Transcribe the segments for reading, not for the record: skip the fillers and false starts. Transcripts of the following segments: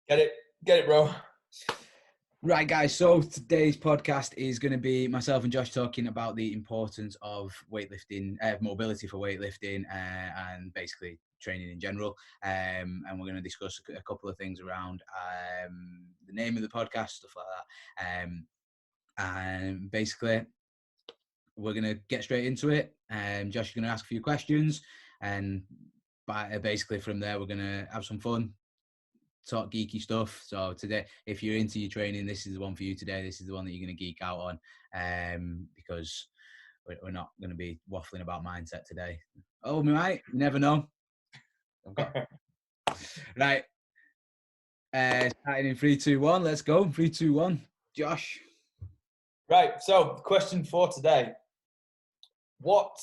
Get it, bro. Right, guys. So today's podcast is going to be myself and Josh talking about the importance of weightlifting, mobility for weightlifting, and basically training in general. And we're going to discuss a couple of things around the name of the podcast, stuff like that. And basically, we're going to get straight into it. Josh is going to ask a few questions, and basically from there, we're going to have some fun. Talk geeky stuff. So today, if you're into your training, this is the one for you today. This is the one that you're going to geek out on, because we're not going to be waffling about mindset today. Oh, we might. You never know. Right. Starting in 3, 2, 1. Let's go. 3, 2, 1. Josh. Right. So, question for today: What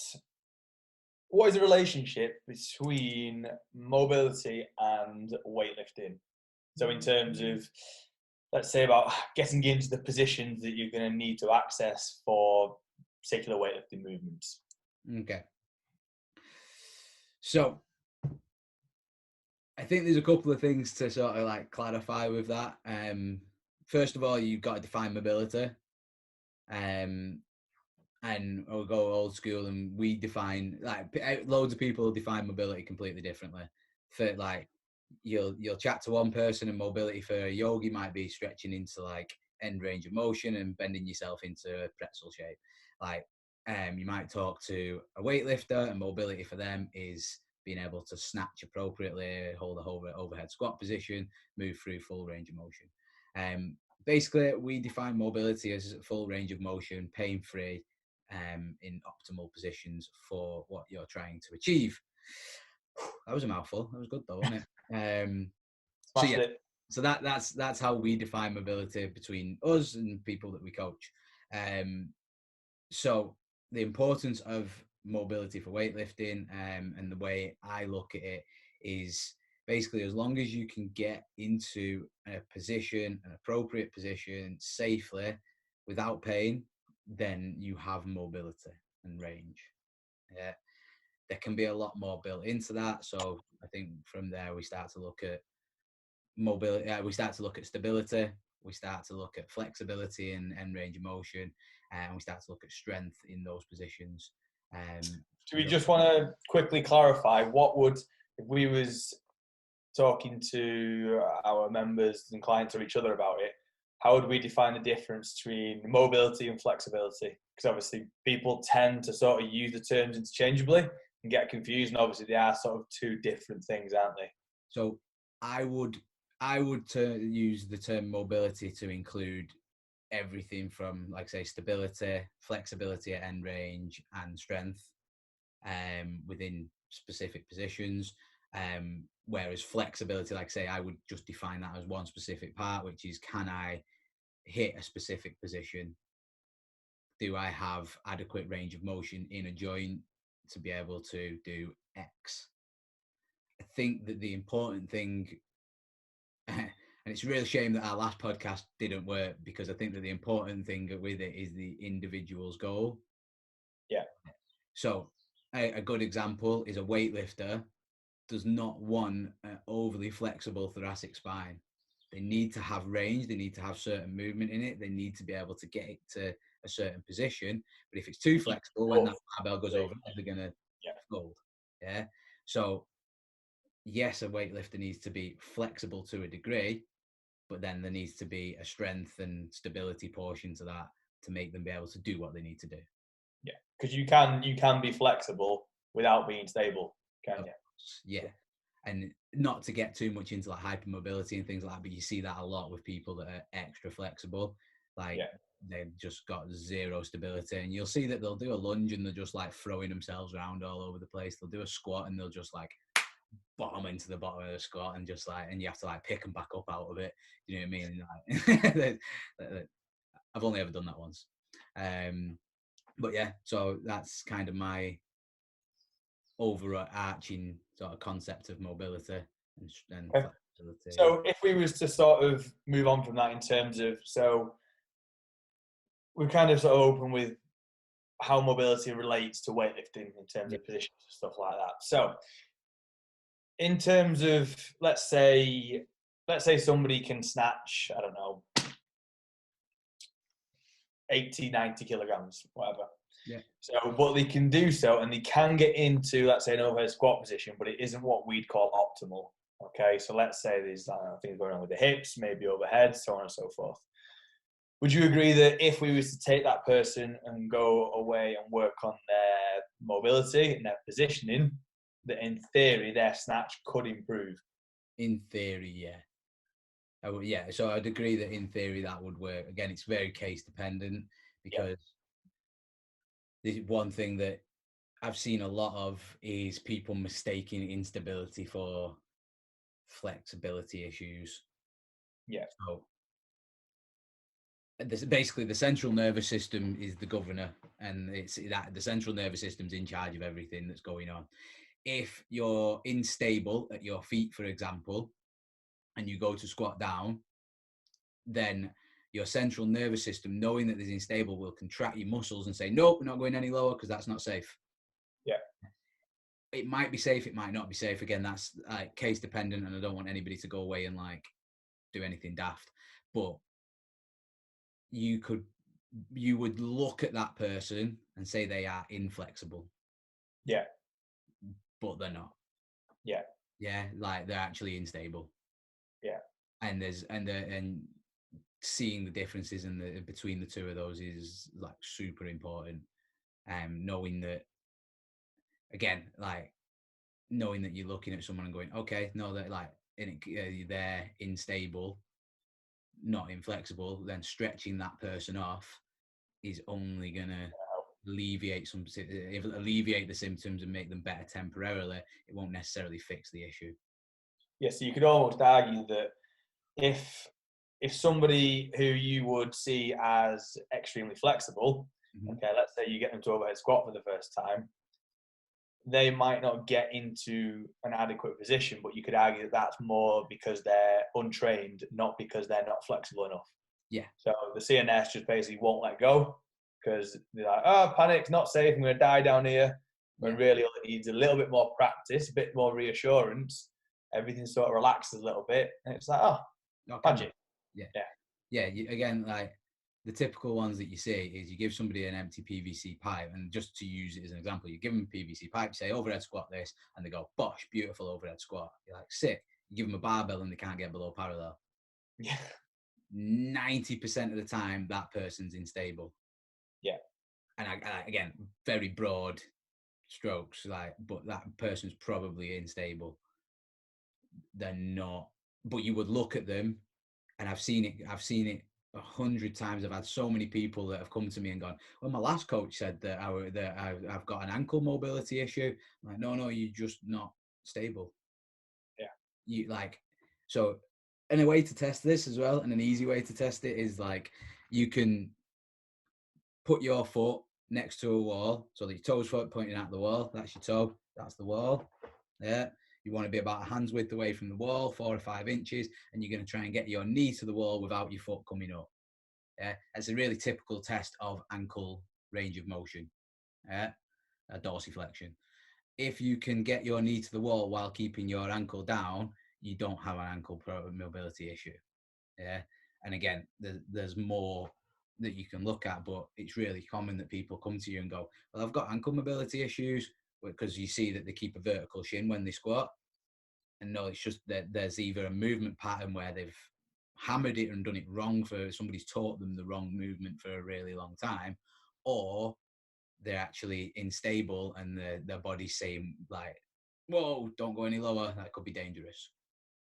is the relationship between mobility and weightlifting? So in terms of, let's say, about getting into the positions that you're going to need to access for particular weightlifting movements. Okay. So I think there's a couple of things to sort of like clarify with that. First of all, you've got to define mobility. And we'll go old school, and we define, like, loads of people define mobility completely differently. For like, you'll chat to one person, and mobility for a yogi might be stretching into like end range of motion and bending yourself into a pretzel shape. Like, you might talk to a weightlifter, and mobility for them is being able to snatch appropriately, hold a overhead squat position, move through full range of motion. Basically, we define mobility as full range of motion, pain-free, in optimal positions for what you're trying to achieve. That was a mouthful. That was good though, wasn't it? So that's how we define mobility between us and people that we coach. So the importance of mobility for weightlifting, and the way I look at it is basically, as long as you can get into a position, an appropriate position, safely, without pain, then you have mobility and range. Yeah. There can be a lot more built into that. So I think from there we start to look at mobility. We start to look at stability. We start to look at flexibility and range of motion, and we start to look at strength in those positions. Do we just want to quickly clarify what would, if we was talking to our members and clients or each other about it, how would we define the difference between mobility and flexibility? Because obviously people tend to sort of use the terms interchangeably and get confused, and obviously they are sort of two different things, aren't they? So I would use the term mobility to include everything from, like, say, stability, flexibility at end range, and strength within specific positions. Whereas flexibility, like, say, I would just define that as one specific part, which is, can I hit a specific position? Do I have adequate range of motion in a joint to be able to do X? I think that the important thing, and it's a real shame that our last podcast didn't work, because I think that the important thing with it is the individual's goal. Yeah. So a good example is a weightlifter does not want an overly flexible thoracic spine. They need to have range. They need to have certain movement in it. They need to be able to get it to a certain position. But if it's too flexible, when that barbell goes over, they're going to fold. Yeah. So yes, a weightlifter needs to be flexible to a degree, but then there needs to be a strength and stability portion to that to make them be able to do what they need to do. Yeah, because you can be flexible without being stable, can't you? Yeah. And not to get too much into like hypermobility and things like that, but you see that a lot with people that are extra flexible. Like, they've just got zero stability, and you'll see that they'll do a lunge and they're just like throwing themselves around all over the place. They'll do a squat and they'll just like bottom into the bottom of the squat, and just like, and you have to like pick them back up out of it. You know what I mean? Like, I've only ever done that once. But yeah, so that's kind of my overarching sort of concept of mobility and flexibility. So if we was to sort of move on from that in terms of, so we're kind of sort of open with how mobility relates to weightlifting in terms of positions and stuff like that. So in terms of, let's say, let's say somebody can snatch, I don't know, 80, 90 kilograms, whatever. Yeah. So, but they can do so, and they can get into, let's say, an overhead squat position, but it isn't what we'd call optimal. Okay, so let's say there's things going on with the hips, maybe overhead, so on and so forth. Would you agree that if we was to take that person and go away and work on their mobility and their positioning, that in theory their snatch could improve? In theory, yeah. Yeah, so I'd agree that in theory that would work. Again, it's very case dependent, because the one thing that I've seen a lot of is people mistaking instability for flexibility issues. Yeah. So basically the central nervous system is the governor, and it's that the central nervous system's in charge of everything that's going on. If you're unstable at your feet, for example, and you go to squat down, then your central nervous system, knowing that there's unstable, will contract your muscles and say, nope, we're not going any lower because that's not safe. Yeah. It might be safe, it might not be safe. Again, that's like case dependent, and I don't want anybody to go away and like do anything daft. But you would look at that person and say they are inflexible. Yeah. But they're not. Yeah. Yeah, like they're actually unstable. Yeah. And seeing the differences in between the two of those is like super important. Knowing that, again, like knowing that you're looking at someone and going, okay, no, they're like they're unstable, not inflexible, then stretching that person off is only gonna alleviate the symptoms and make them better temporarily. It won't necessarily fix the issue. Yeah, so you could almost argue that if somebody who you would see as extremely flexible, okay, let's say you get them to overhead squat for the first time, they might not get into an adequate position, but you could argue that that's more because they're untrained, not because they're not flexible enough. Yeah. So the CNS just basically won't let go because they're like, oh, panic's not safe, I'm going to die down here. When really all it needs a little bit more practice, a bit more reassurance, everything sort of relaxes a little bit, and it's like, oh, magic. Yeah. Again, like the typical ones that you see is you give somebody an empty PVC pipe, and just to use it as an example, you give them a PVC pipe, say overhead squat this, and they go, bosh, beautiful overhead squat. You're like, sick. You give them a barbell and they can't get below parallel. Yeah. 90% of the time, that person's unstable. Yeah. And again, very broad strokes, like, but that person's probably unstable. They're not, but you would look at them, and I've seen it 100 times. I've had so many people that have come to me and gone, well, my last coach said that I've got an ankle mobility issue. I'm like, no, you're just not stable. Yeah. You like, so, and a way to test this as well, and an easy way to test it is like, you can put your foot next to a wall, so that your toes pointing at the wall. That's your toe. That's the wall. Yeah. You want to be about a hand's width away from the wall, 4 or 5 inches, and you're going to try and get your knee to the wall without your foot coming up. Yeah. That's a really typical test of ankle range of motion. Yeah. A dorsiflexion. If you can get your knee to the wall while keeping your ankle down, you don't have an ankle mobility issue. Yeah. And again, there's more that you can look at, but it's really common that people come to you and go, well, I've got ankle mobility issues, because you see that they keep a vertical shin when they squat. And no, it's just that there's either a movement pattern where they've hammered it and done it wrong, for somebody's taught them the wrong movement for a really long time, or they're actually unstable and their body's saying like, whoa, don't go any lower, that could be dangerous.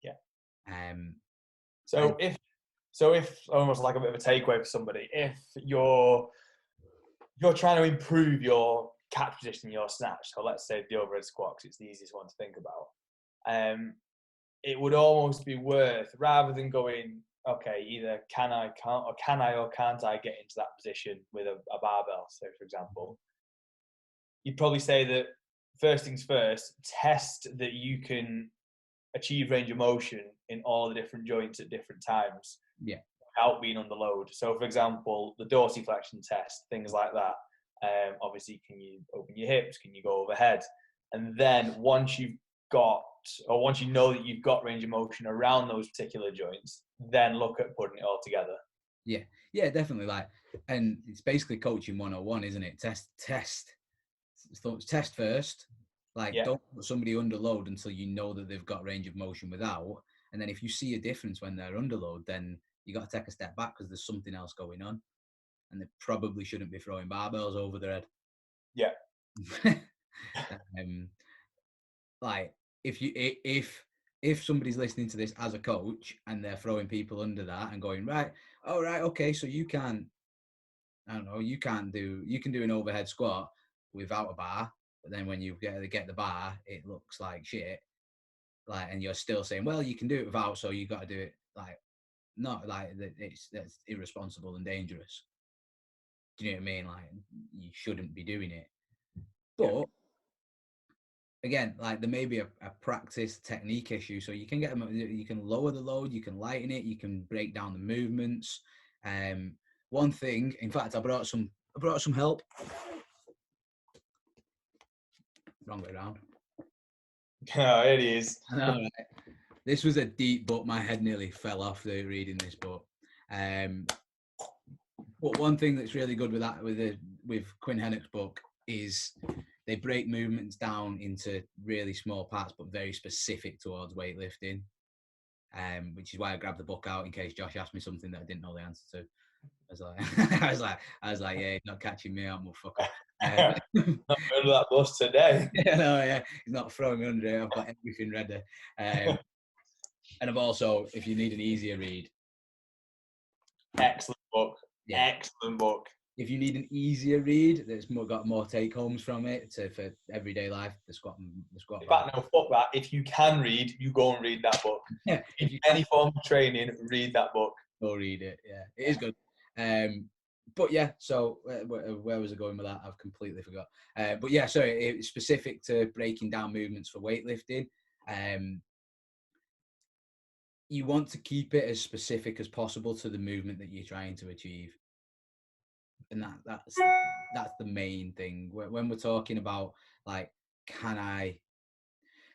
Yeah. So if almost like a bit of a takeaway for somebody, if you're trying to improve your catch position, your snatch, so let's say the overhead squat, because it's the easiest one to think about, it would almost be worth, rather than going, okay, either can I or can't I get into that position with a barbell, so for example, you'd probably say that first things first, test that you can achieve range of motion in all the different joints at different times. Yeah. Without being under load. So, for example, the dorsiflexion test, things like that. Obviously, can you open your hips? Can you go overhead? And then once you've got or once you know that you've got range of motion around those particular joints, then look at putting it all together. Yeah, definitely. Like, and it's basically coaching 101, isn't it? Test first. Like, Yeah. don't put somebody under load until you know that they've got range of motion without. And then if you see a difference when they're under load, then you got to take a step back because there's something else going on, and they probably shouldn't be throwing barbells over their head. Yeah. Like, if somebody's listening to this as a coach and they're throwing people under that and going, right, all right, okay, so you can't, I don't know, you can do an overhead squat without a bar, but then when you get the bar, it looks like shit. Like, and you're still saying, well, you can do it without, so you got to do it. Like, not like that's irresponsible and dangerous. Do you know what I mean? Like, you shouldn't be doing it. But again, like, there may be a practice technique issue, so you can you can lower the load, you can lighten it, you can break down the movements. One thing, in fact, I brought some help. Wrong way around. Oh, it is. I know, right? This was a deep book. My head nearly fell off reading this book. But one thing that's really good with Quinn Hennick's book is they break movements down into really small parts, but very specific towards weightlifting. Which is why I grabbed the book out in case Josh asked me something that I didn't know the answer to. I was like, yeah, he's not catching me out, motherfucker. Not under that bus today. Yeah, he's not throwing me under it. I've got everything ready. And I've also, if you need an easier read, excellent book. Yeah. Excellent book. If you need an easier read that's got more take homes from it for everyday life, the squat. In fact, no, fuck that. If you can read, you go and read that book. Yeah. If you any form of training, read that book. Go read it. Yeah, it is good. But yeah, so where was I going with that? I've completely forgot. But yeah, so it's specific to breaking down movements for weightlifting. You want to keep it as specific as possible to the movement that you're trying to achieve. And that's the main thing. When we're talking about, like,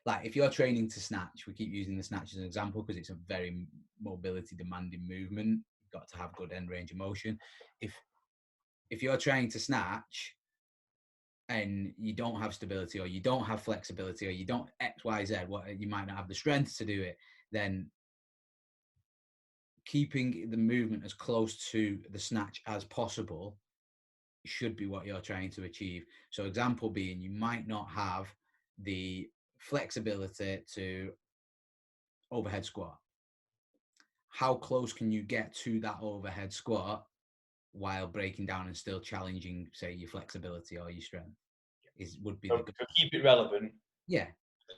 if you're training to snatch, we keep using the snatch as an example because it's a very mobility demanding movement. You've got to have good end range of motion. If you're trying to snatch and you don't have stability, or you don't have flexibility, or you don't X, Y, Z, you might not have the strength to do it, then keeping the movement as close to the snatch as possible should be what you're trying to achieve. So example being, you might not have the flexibility to overhead squat. How close can you get to that overhead squat while breaking down and still challenging, say, your flexibility or your strength? Would be the goal. So keep it relevant. Yeah.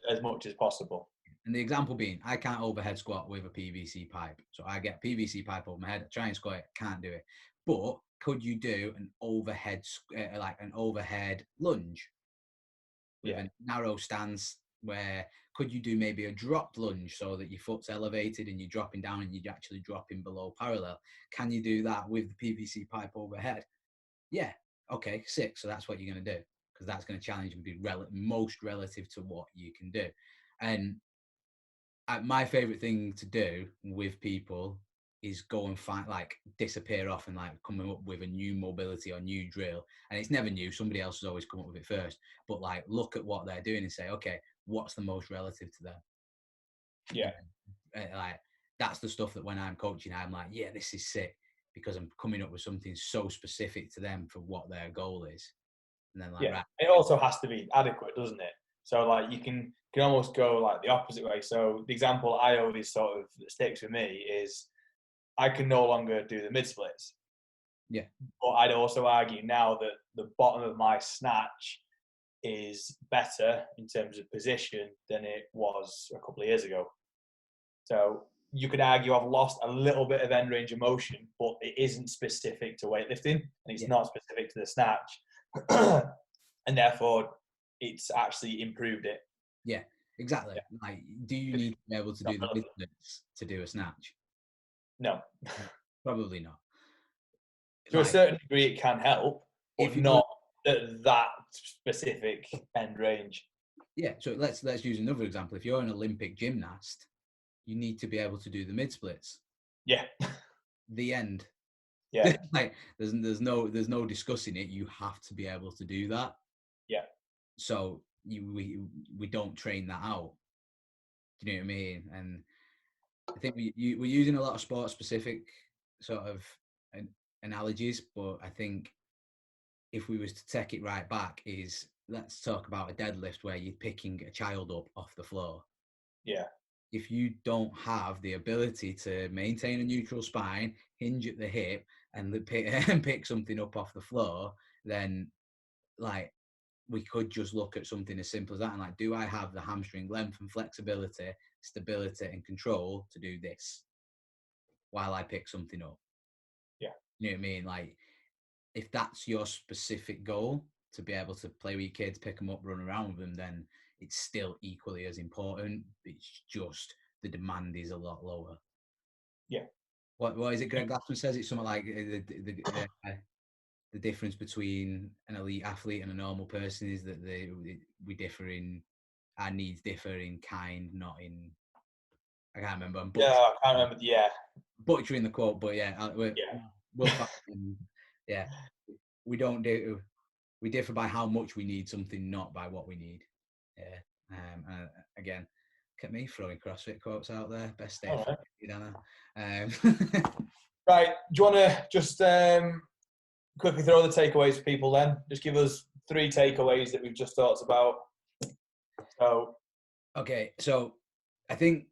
As much as possible. And the example being, I can't overhead squat with a PVC pipe. So I get PVC pipe over my head, try and squat it, can't do it. But could you do an overhead, like an overhead lunge with a narrow stance? Where could you do maybe a dropped lunge so that your foot's elevated and you're dropping down and you're actually dropping below parallel? Can you do that with the PVC pipe overhead? Yeah. Okay, sick. So that's what you're going to do, because that's going to challenge and be most relative to what you can do. And my favorite thing to do with people is go and find, like, disappear off and like coming up with a new mobility or new drill. And it's never new. Somebody else has always come up with it first. But like, look at what they're doing and say, okay, what's the most relative to them? Yeah. Like, that's the stuff that when I'm coaching, I'm like, yeah, this is sick, because I'm coming up with something so specific to them for what their goal is. And then, like, right. It also has to be adequate, doesn't it? So like, you can almost go like the opposite way. So the example I always sort of sticks with me is, I can no longer do the mid splits. Yeah. But I'd also argue now that the bottom of my snatch is better in terms of position than it was a couple of years ago. So you could argue I've lost a little bit of end range of motion, but it isn't specific to weightlifting, and it's not specific to the snatch. And therefore, it's actually improved it. Yeah, exactly. Yeah. Like, do you need to be able to do the mid splits to do a snatch? No. Probably not. To a certain degree, it can help, but not at that specific end range. Yeah, so let's use another example. If you're an Olympic gymnast, you need to be able to do the mid splits. Yeah. The end. Yeah. Like there's no discussing it. You have to be able to do that. Yeah. So we don't train that out. Do you know what I mean? And I think we're using a lot of sport specific sort of analogies, but I think if we was to take it right back, is let's talk about a deadlift where you're picking a child up off the floor. Yeah. If you don't have the ability to maintain a neutral spine, hinge at the hip, and pick something up off the floor, then like we could just look at something as simple as that and like, do I have the hamstring length and flexibility, stability and control to do this while I pick something up? Yeah. You know what I mean? Like, if that's your specific goal, to be able to play with your kids, pick them up, run around with them, then it's still equally as important. It's just the demand is a lot lower. Yeah. What is it? Greg Glassman says it's something like the difference between an elite athlete and a normal person is that we differ in our needs differ in kind, not in. I can't remember. I can't remember. Yeah. Butchering the quote, but yeah, Yeah. we'll find. Yeah, we don't do. We differ by how much we need something, not by what we need. Yeah. Again, look at me throwing CrossFit quotes out there. Best day for you, Dana. Right. Do you want to just quickly throw the takeaways for people then? Just give us 3 takeaways that we've just talked about. So. Okay, so I think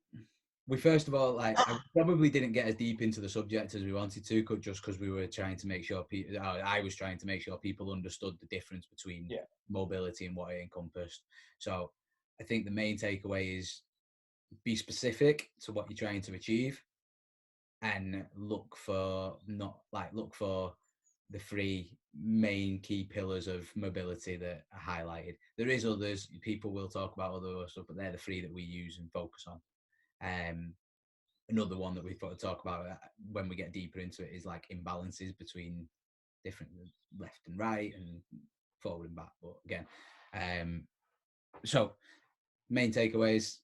we first of all, like, I probably didn't get as deep into the subject as we wanted to, just because we were trying to make sure people, I was trying to make sure people understood the difference between mobility and what it encompassed. So I think the main takeaway is be specific to what you're trying to achieve and look for the 3 main key pillars of mobility that are highlighted. There is others, people will talk about other stuff, but they're the 3 that we use and focus on. Another one that we've got to talk about when we get deeper into it is like imbalances between different left and right and forward and back. But again, so main takeaways,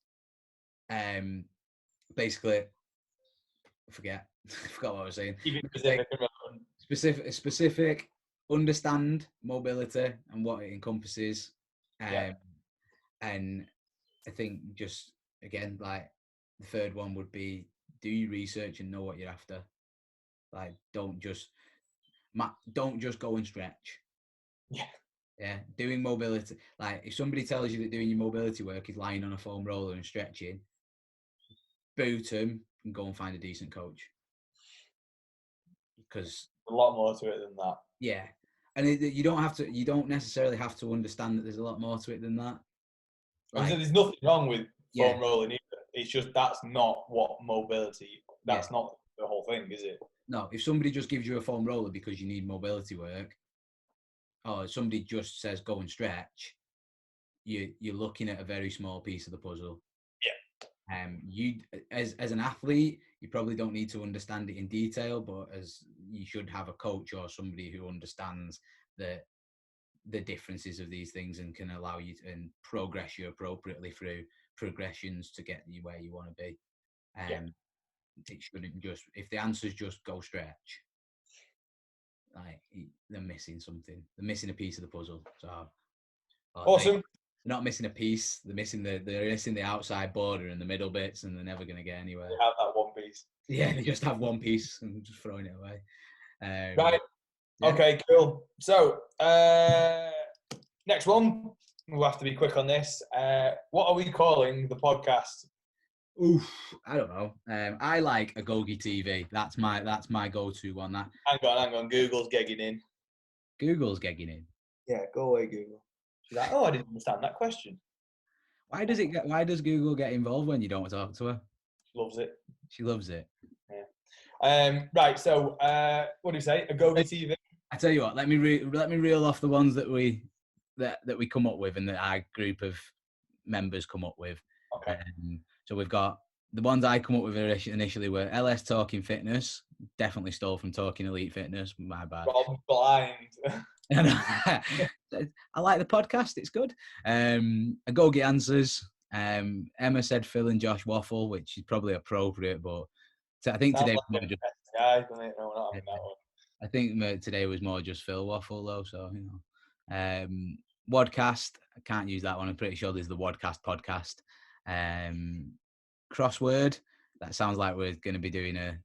basically, I forgot what I was saying. Specific, understand mobility and what it encompasses. And I think just, again, like the third one would be do your research and know what you're after. Like, don't just go and stretch. Yeah. Doing mobility. Like, if somebody tells you that doing your mobility work is lying on a foam roller and stretching, boot them and go and find a decent coach. Because a lot more to it than that. Yeah. And you don't necessarily have to understand that there's a lot more to it than that. Like, there's nothing wrong with foam rolling either. It's just that's not what mobility. That's not the whole thing, is it? No. If somebody just gives you a foam roller because you need mobility work, or somebody just says go and stretch, you're looking at a very small piece of the puzzle. Yeah. You as an athlete, you probably don't need to understand it in detail, but as you should have a coach or somebody who understands the differences of these things and can allow you to and progress you appropriately through progressions to get you where you want to be. It shouldn't just, if the answer is just go stretch, like, they're missing something. They're missing a piece of the puzzle. So awesome. They're not missing a piece. They're missing the outside border and the middle bits, and they're never going to get anywhere. They have that one piece. Yeah, they just have one piece and just throwing it away. Right. Yeah. Okay, cool. So, next one, we'll have to be quick on this. What are we calling the podcast? Oof, I don't know. I like AgogeTV. That's my go-to one. That. Hang on. Google's gegging in. Google's gegging in. Yeah, go away, Google. She's like, I didn't understand that question. Why does Google get involved when you don't talk to her? She loves it. She loves it. Yeah. Right. So, what do you say? AgogeTV. I tell you what. Let me reel off the ones that we come up with and that our group of members come up with. Okay. So we've got the ones I come up with initially were LS Talking Fitness. Definitely stole from Talking Elite Fitness. My bad. I'm blind. I like the podcast. It's good. Agoge answers. Emma said Phill and Josh waffle, which is probably appropriate, but I think Sounds today was like more a just. guy, doesn't it? No, we're not having that one. I think today was more just Phill waffle though. So Wadcast. I can't use that one. I'm pretty sure there's the Wadcast podcast. Crossword. That sounds like we're going to be doing a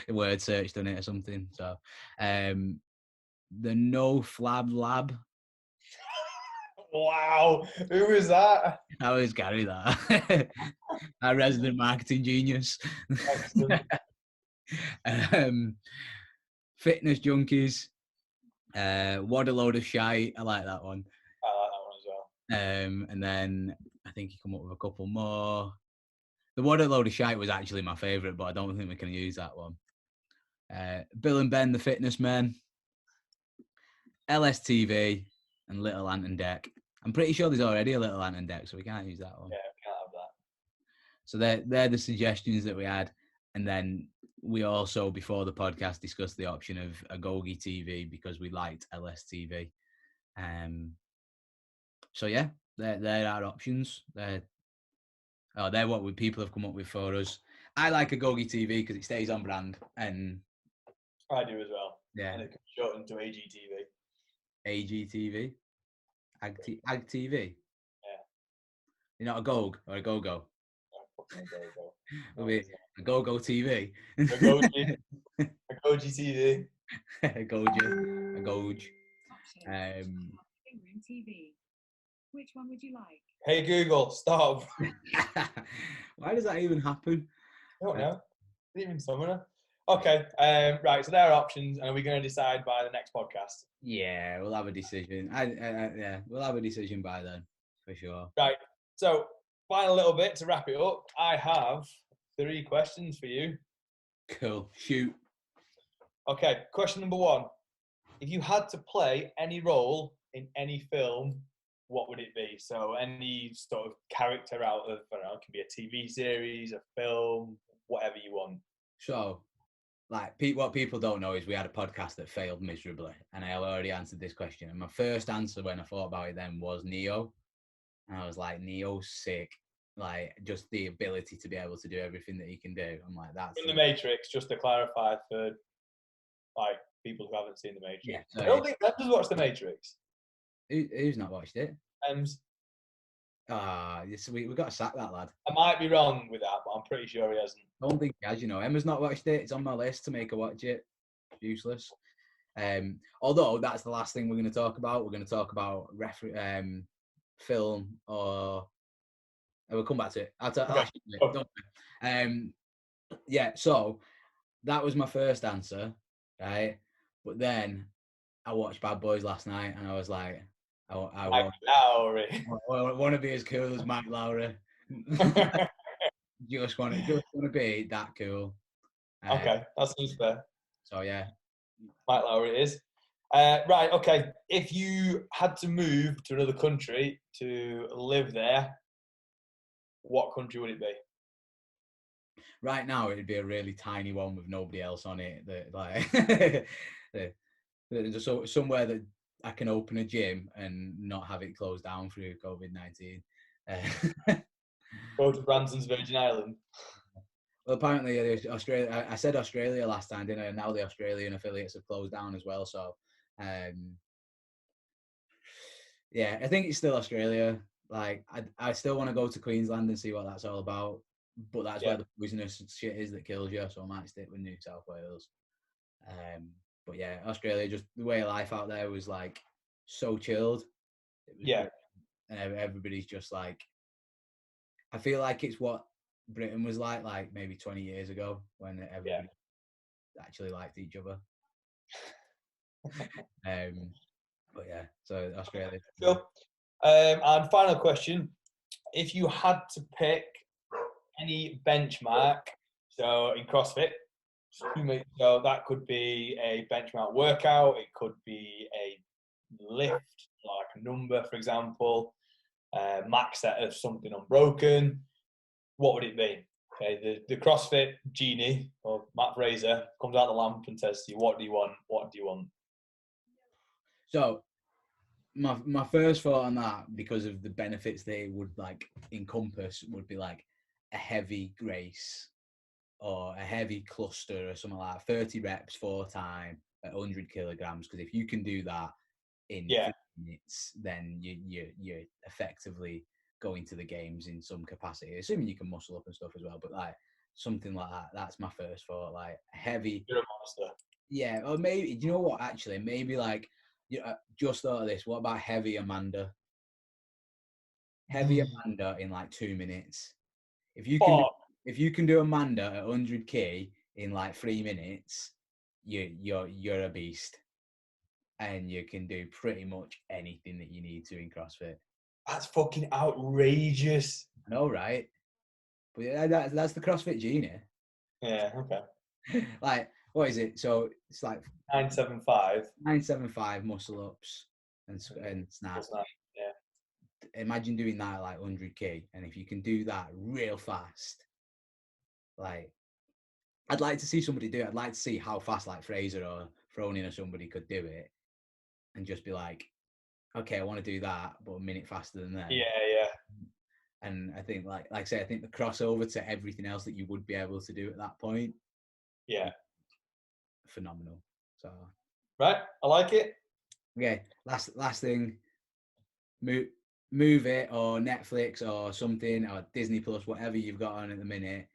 word search, done it or something. So the No Flab Lab. Wow, who is that? I always carry that. Our resident marketing genius. Excellent. Fitness junkies. What a load of shite. I like that one. I like that one as well. And then I think you come up with a couple more. The What a Load of Shite was actually my favourite, but I don't think we can use that one. Bill and Ben, the fitness men. LSTV and Little Lantern Deck. I'm pretty sure there's already a Little Lantern Deck, so we can't use that one. Yeah, we can't have that. So they're the suggestions that we had. And then we also, before the podcast, discussed the option of AgogeTV because we liked LSTV. So yeah, they're our options. They're what people have come up with for us. I like AgogeTV because it stays on brand, and I do as well. Yeah, and it can be shortened to AGTV. AGTV, AgTV. Yeah, You're not a Gog or a Go-Go. Go. Will be a Go-Go TV. AgogeTV. Agoge. TV. Which one would you like? Hey Google, stop. Why does that even happen? I don't know. Didn't even summon her. Okay, right. So there are options, and are we going to decide by the next podcast? Yeah, we'll have a decision. Yeah, we'll have a decision by then for sure. Right. So, final little bit to wrap it up. I have 3 questions for you. Cool. Shoot. Okay. Question number 1: if you had to play any role in any film, what would it be? So, any sort of character out of, I don't know, it can be a TV series, a film, whatever you want. So, like, what people don't know is we had a podcast that failed miserably, and I already answered this question. And my first answer when I thought about it then was Neo, and I was like, Neo's sick. Like, just the ability to be able to do everything that he can do. I'm like, that's in the Matrix. Just to clarify for like people who haven't seen the Matrix. Yeah, I don't think that does watch the Matrix. Who's not watched it? Yes, we got to sack that lad. I might be wrong with that, but I'm pretty sure he hasn't. I don't think he has, Emma's not watched it. It's on my list to make her watch it. Useless. Although that's the last thing we're going to talk about. We're going to talk about film, or we'll come back to it. I'll ask you, don't we? Yeah, so that was my first answer, right? But then I watched Bad Boys last night, and I was like, I want to be as cool as Mike Lowry. just want to be that cool. Okay, that seems fair. So yeah, Mike Lowry it is. Right, okay. If you had to move to another country to live there, what country would it be? Right now, it'd be a really tiny one with nobody else on it. That like, there's somewhere that I can open a gym and not have it closed down through COVID-19. Go to Branson's Virgin Island. Well, apparently Australia. I said Australia last time, didn't I? And now the Australian affiliates have closed down as well. So, yeah, I think it's still Australia. Like, I still want to go to Queensland and see what that's all about. But that's where the poisonous shit is that kills you. So I might stick with New South Wales. But yeah, Australia, just the way of life out there was like so chilled. It was great. And everybody's just like, I feel like it's what Britain was like maybe 20 years ago when everybody actually liked each other. But yeah, so Australia. Cool. And final question: if you had to pick any benchmark, so in CrossFit, so that could be a benchmark workout, it could be a lift, like a number, for example, max set of something unbroken. What would it be? Okay, the CrossFit genie or Matt Fraser comes out the lamp and says to you, "What do you want? What do you want?" So my first thought on that, because of the benefits they would like encompass, would be like a heavy race or a heavy cluster or something like that, 30 reps 4 time at 100 kilograms. Because if you can do that in 3 minutes, then you're effectively going to the games in some capacity, assuming you can muscle up and stuff as well. But like something like that, that's my first thought. Like heavy. You're a monster. Yeah, or maybe, do you know what? Actually, maybe like, just thought of this. What about heavy Amanda? Heavy Amanda in like 2 minutes. If you can do Amanda at 100k in like 3 minutes, you're a beast, and you can do pretty much anything that you need to in CrossFit. That's fucking outrageous. I know, right? But yeah, that's the CrossFit gene. Yeah. Okay. Like, what is it? So it's like 975. 975 muscle ups and snatch. Yeah. Imagine doing that at like 100k, and if you can do that real fast, like, I'd like to see somebody do it. I'd like to see how fast like Fraser or Froning or somebody could do it, and just be like, okay, I want to do that, but a minute faster than them. Yeah. And I think, like I say, I think the crossover to everything else that you would be able to do at that point, Yeah. phenomenal. So Right, I like it. okay, last thing, move it or Netflix or something or Disney Plus, whatever you've got on at the minute.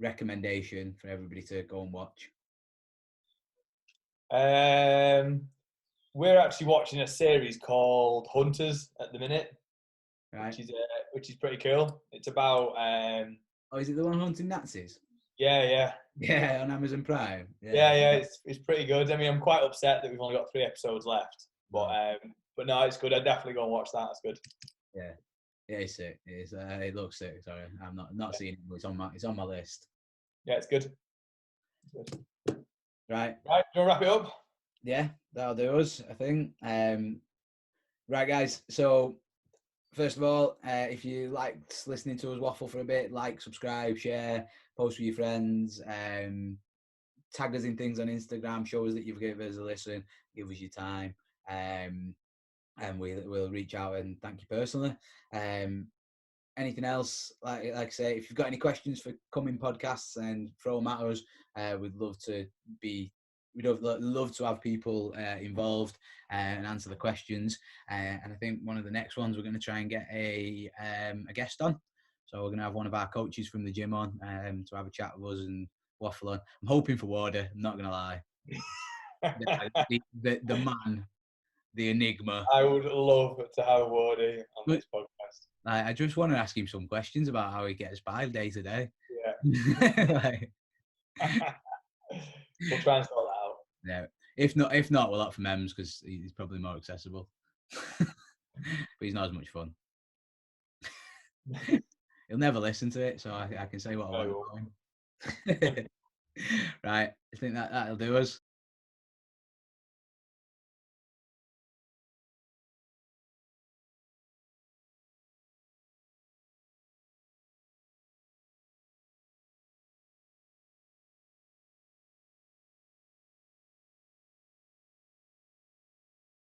Recommendation for everybody to go and watch. We're actually watching a series called Hunters at the minute, Right. which is pretty cool. It's about Oh, is it the one hunting Nazis? yeah, On Amazon Prime. yeah. It's pretty good. I mean, I'm quite upset that we've only got 3 episodes left, but no, it's good. I'd definitely go and watch that. It's good. Yeah, it's sick. It looks sick. Sorry, I'm not seeing it, but it's on my list. Yeah, it's good. Right. Do you want to wrap it up? Yeah, that'll do us, I think. Right, guys. So first of all, if you liked listening to us waffle for a bit, like, subscribe, share, post with your friends, tag us in things on Instagram, show us that you've given us a listen, give us your time, and we'll reach out and thank you personally. Anything else, like I say, if you've got any questions for coming podcasts, and throw them at us. We'd love to have people involved and answer the questions. And I think one of the next ones, we're going to try and get a guest on. So we're going to have one of our coaches from the gym on to have a chat with us and waffle on. I'm hoping for Warder, I'm not going to lie. the man, the enigma. I would love to have Wardy on this podcast. I just want to ask him some questions about how he gets by day to day. Yeah. We'll try and sort that out. Yeah. If not, we'll opt for Mems because he's probably more accessible. But he's not as much fun. He'll never listen to it, so I can say what I want. Right. I think that'll do us.